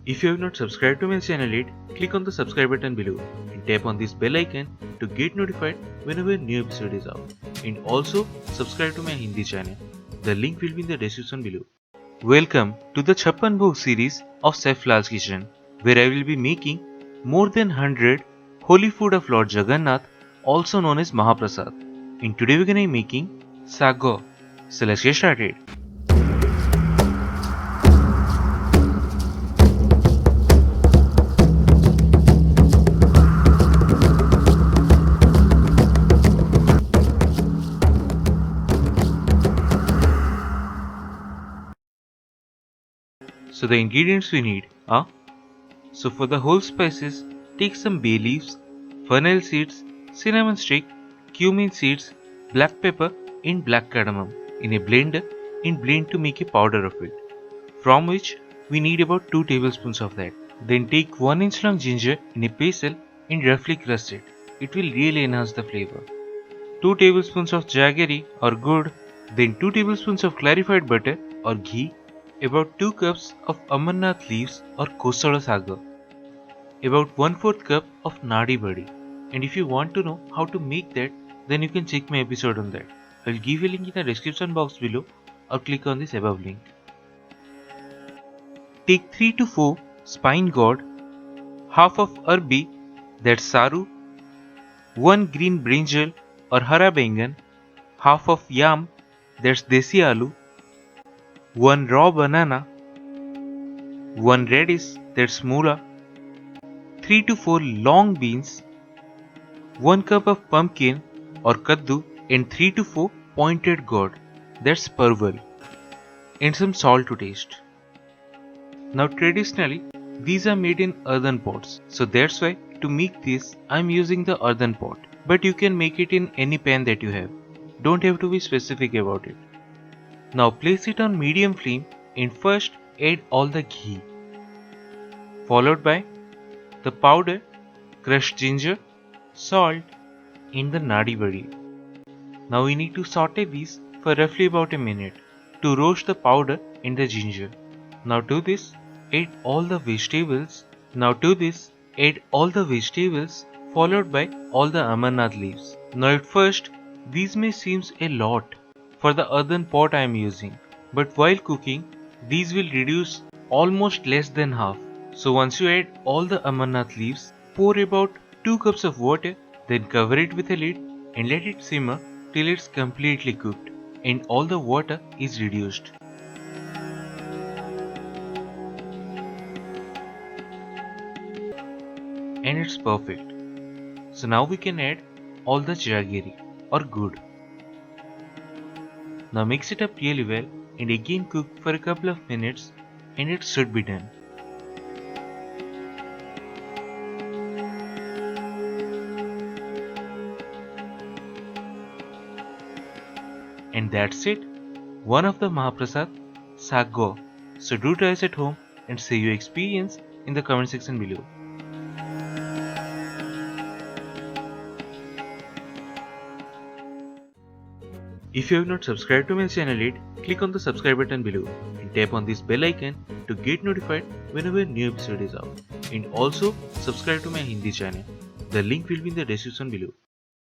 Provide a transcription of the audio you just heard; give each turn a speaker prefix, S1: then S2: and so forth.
S1: If you have not subscribed to my channel yet, click on the subscribe button below and tap on this bell icon to get notified whenever a new episode is out. And also subscribe to my Hindi channel. The link will be in the description below. Welcome to the CHAPPAN BHOG series of Chef Lall's kitchen, where I will be making more than 100 holy food of Lord Jagannath, also known as Mahaprasad. And today we're gonna be making saga. So let's get started. So the ingredients we need are, so for the whole spices, take some bay leaves, fennel seeds, cinnamon stick, cumin seeds, black pepper and black cardamom in a blender and blend to make a powder of it, from which we need about 2 tablespoons of that. Then take 1 inch long ginger in a pestle and roughly crush it. It will really enhance the flavor. 2 tablespoons of Jaggery or ghee, then 2 tablespoons of clarified butter or ghee, about 2 cups of Amarnath leaves or KOSHALA Saga, about 1/4 cup of Nadi Badi. And if you want to know how to make that, then you can check my episode on that. I will give a link in the description box below or click on this above link. Take 3 to 4 spine gourd, half of arbi, that's saru, 1 green brinjal or hara bengan, half of yam, that's desi aloo, 1 raw banana, 1 radish, that's moola, 3 to 4 long beans, 1 cup of pumpkin or kaddu and 3 to 4 pointed gourd, that's parval, and some salt to taste. Now traditionally these are made in earthen pots, so that's why to make this I am using the earthen pot, but you can make it in any pan that you have. Don't have to be specific about it. Now place it on medium flame and first add all the ghee, followed by the powder, crushed ginger, salt and the nadi badi. Now we need to saute these for roughly about a minute to roast the powder and the ginger. Now to this add all the vegetables. Followed by all the Amarnath leaves. Now at first these may seem a lot for the earthen pot I am using, but while cooking these will reduce almost less than half. So once you add all the Amarnath leaves, pour about 2 cups of water, then cover it with a lid and let it simmer till it's completely cooked and all the water is reduced. And it's perfect. So now we can add all the jaggery or good. Now mix it up really well and again cook for a couple of minutes and it should be done. And that's it, one of the Mahaprasad saga. So do try it at home and say your experience in the comment section below. If you have not subscribed to my channel yet, click on the subscribe button below and tap on this bell icon to get notified whenever a new episode is out. And also subscribe to my Hindi channel. The link will be in the description below.